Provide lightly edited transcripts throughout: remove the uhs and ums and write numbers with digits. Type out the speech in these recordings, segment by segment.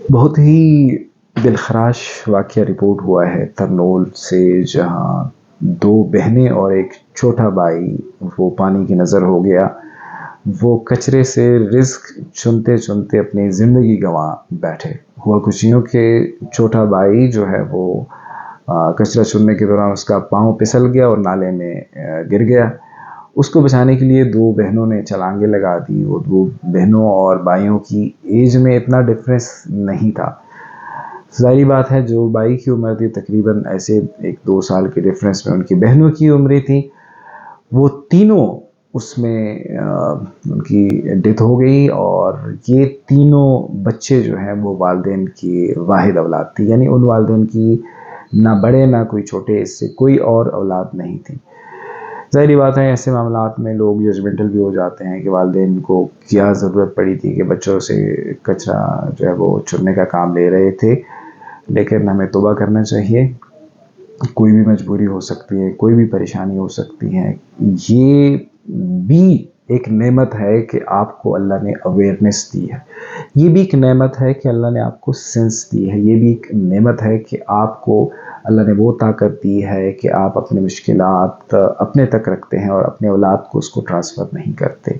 بہت ہی دلخراش واقعہ رپورٹ ہوا ہے ترنول سے، جہاں دو بہنیں اور ایک چھوٹا بھائی وہ پانی کی نظر ہو گیا. وہ کچرے سے رزق چنتے چنتے اپنی زندگی گنوا بیٹھے. ہوا کچھ یوں کہ چھوٹا بھائی جو ہے وہ کچرا چننے کے دوران اس کا پاؤں پھسل گیا اور نالے میں گر گیا. اس کو بچانے کے لیے دو بہنوں نے چھلانگیں لگا دی. وہ دو بہنوں اور بھائیوں کی ایج میں اتنا ڈفرینس نہیں تھا. ظاہری بات ہے جو بھائی کی عمر تھی تقریباً ایسے 1-2 سال کے ڈفرینس میں ان کی بہنوں کی عمریں تھیں. وہ تینوں اس میں ان کی ڈیتھ ہو گئی، اور یہ تینوں بچے جو ہیں وہ والدین کی واحد اولاد تھی. یعنی ان والدین کی نہ بڑے نہ کوئی چھوٹے، اس سے کوئی اور اولاد نہیں تھی. ظاہری بات ہے ایسے معاملات میں لوگ ججمنٹل بھی ہو جاتے ہیں کہ والدین کو کیا ضرورت پڑی تھی کہ بچوں سے کچرا جو ہے وہ چننے کا کام لے رہے تھے. لیکن ہمیں توبہ کرنا چاہیے. کوئی بھی مجبوری ہو سکتی ہے، کوئی بھی پریشانی ہو سکتی ہے. یہ بھی ایک نعمت ہے کہ آپ کو اللہ نے اویئرنیس دی ہے. یہ بھی ایک نعمت ہے کہ اللہ نے آپ کو سینس دی ہے. یہ بھی ایک نعمت ہے کہ آپ کو اللہ نے وہ طاقت دی ہے کہ آپ اپنی مشکلات اپنے تک رکھتے ہیں اور اپنے اولاد کو اس کو ٹرانسفر نہیں کرتے.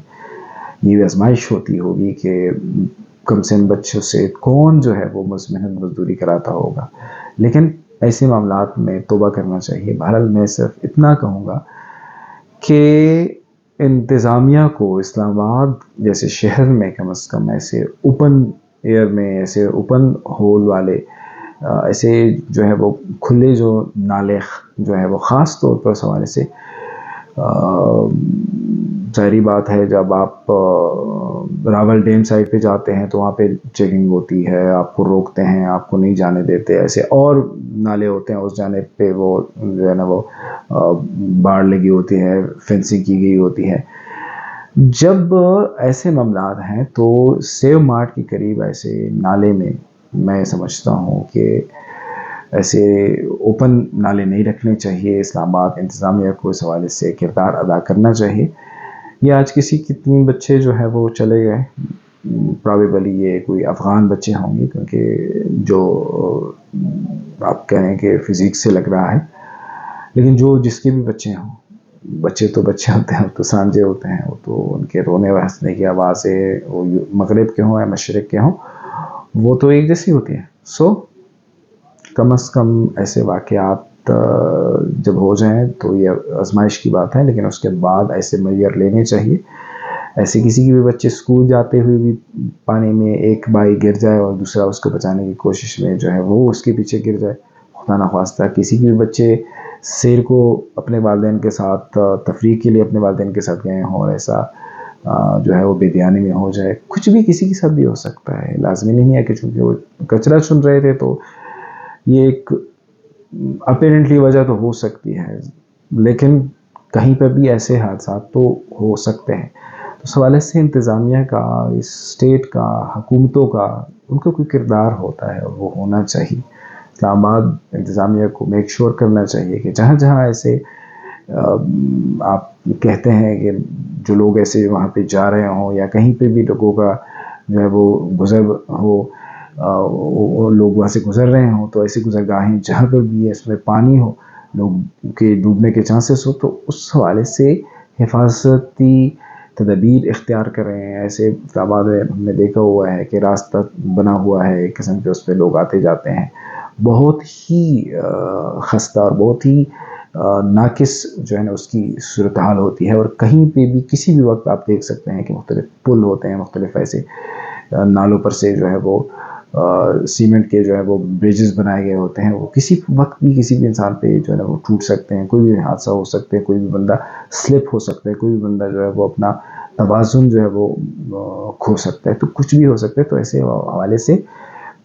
یہ بھی آزمائش ہوتی ہوگی کہ کم سے کم بچوں سے کون جو ہے وہ محنت مزدوری کراتا ہوگا. لیکن ایسے معاملات میں توبہ کرنا چاہیے. بہرحال میں صرف اتنا کہوں گا کہ انتظامیہ کو اسلام آباد جیسے شہر میں کم از کم ایسے اوپن ایئر میں، ایسے اوپن ہول والے ایسے جو ہے وہ کھلے جو نالے جو ہے وہ خاص طور پر اس حوالے سے ظاہری بات ہے جب آپ راول ڈیم سائڈ پہ جاتے ہیں تو وہاں پہ چیکنگ ہوتی ہے، آپ کو روکتے ہیں، آپ کو نہیں جانے دیتے. ایسے اور نالے ہوتے ہیں اس جانب پہ وہ جو ہے نا وہ باڑ لگی ہوتی ہے، فینسنگ کی گئی ہوتی ہے. جب ایسے معاملات ہیں تو سیو مارٹ کے قریب ایسے نالے میں سمجھتا ہوں کہ ایسے اوپن نالے نہیں رکھنے چاہیے. اسلام آباد انتظامیہ کو اس حوالے سے کردار ادا کرنا چاہیے. یہ آج کسی کے 3 بچے جو ہے وہ چلے گئے، پرابیبلی یہ کوئی افغان بچے ہوں گے، کیونکہ جو آپ کہیں کہ فزیکس سے لگ رہا ہے. لیکن جس کے بھی بچے ہوں، بچے تو بچے ہوتے ہیں، وہ تو سانجے ہوتے ہیں، وہ تو ان کے رونے و ہنسنے کی آوازیں وہ مغرب کے ہوں یا مشرق کے ہوں وہ تو ایک جیسی ہوتی ہیں. سو کم از کم ایسے واقعات جب ہو جائیں تو یہ آزمائش کی بات ہے، لیکن اس کے بعد ایسے میئر لینے چاہیے. ایسے کسی کے بھی بچے اسکول جاتے ہوئے بھی پانی میں ایک بھائی گر جائے اور دوسرا اس کو بچانے کی کوشش میں جو ہے وہ اس کے پیچھے گر جائے، خدا نخواستہ کسی کے بھی بچے سیر کو اپنے والدین کے ساتھ تفریح کے لیے اپنے والدین کے ساتھ گئے ہوں اور ایسا جو ہے وہ بے دھیانی میں ہو جائے. کچھ بھی کسی کے ساتھ بھی ہو سکتا ہے. لازمی نہیں ہے کہ چونکہ وہ کچرا چن رہے تھے تو یہ ایک اپیرنٹلی وجہ تو ہو سکتی ہے، لیکن کہیں پر بھی ایسے حادثات تو ہو سکتے ہیں. تو اس حوالے سے انتظامیہ کا، اس اسٹیٹ کا، حکومتوں کا ان کا کوئی کردار ہوتا ہے اور وہ ہونا چاہیے. اسلام آباد انتظامیہ کو میک شور کرنا چاہیے کہ جہاں جہاں ایسے آپ کہتے ہیں کہ جو لوگ ایسے وہاں پہ جا رہے ہوں یا کہیں پہ بھی لوگوں کا جو ہے وہ گزر ہو، لوگ وہاں سے گزر رہے ہوں، تو ایسی گزرگاہیں جہاں پر بھی اس میں پانی ہو، لوگ کے ڈوبنے کے چانسز ہو، تو اس حوالے سے حفاظتی تدابیر اختیار کر رہے ہیں. ایسے اسلام آباد میں ہم نے دیکھا ہوا ہے کہ راستہ بنا ہوا ہے ایک قسم کے، اس پہ لوگ آتے جاتے ہیں. بہت ہی خستہ اور بہت ہی ناقص جو ہے نا اس کی صورتحال ہوتی ہے. اور کہیں پہ بھی کسی بھی وقت آپ دیکھ سکتے ہیں کہ مختلف پل ہوتے ہیں، مختلف ایسے نالوں پر سے جو ہے وہ سیمنٹ کے جو ہے وہ بریجز بنائے گئے ہوتے ہیں. وہ کسی وقت بھی کسی بھی انسان پہ جو ہے نا وہ ٹوٹ سکتے ہیں. کوئی بھی حادثہ ہو سکتے ہیں، کوئی بھی بندہ سلپ ہو سکتا ہے، کوئی بھی بندہ جو ہے وہ اپنا توازن جو ہے وہ کھو سکتا ہے. تو کچھ بھی ہو سکتا ہے. تو ایسے حوالے سے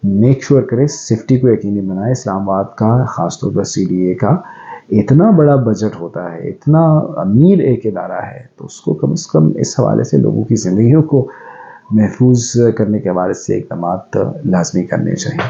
میک شور کریں، سیفٹی کو یقینی بنائیں. اسلام آباد کا خاص طور پر CDA کا اتنا بڑا بجٹ ہوتا ہے، اتنا امیر ایک ادارہ ہے، تو اس کو کم از کم اس حوالے سے لوگوں کی زندگیوں کو محفوظ کرنے کے حوالے سے اقدامات لازمی کرنے چاہیے.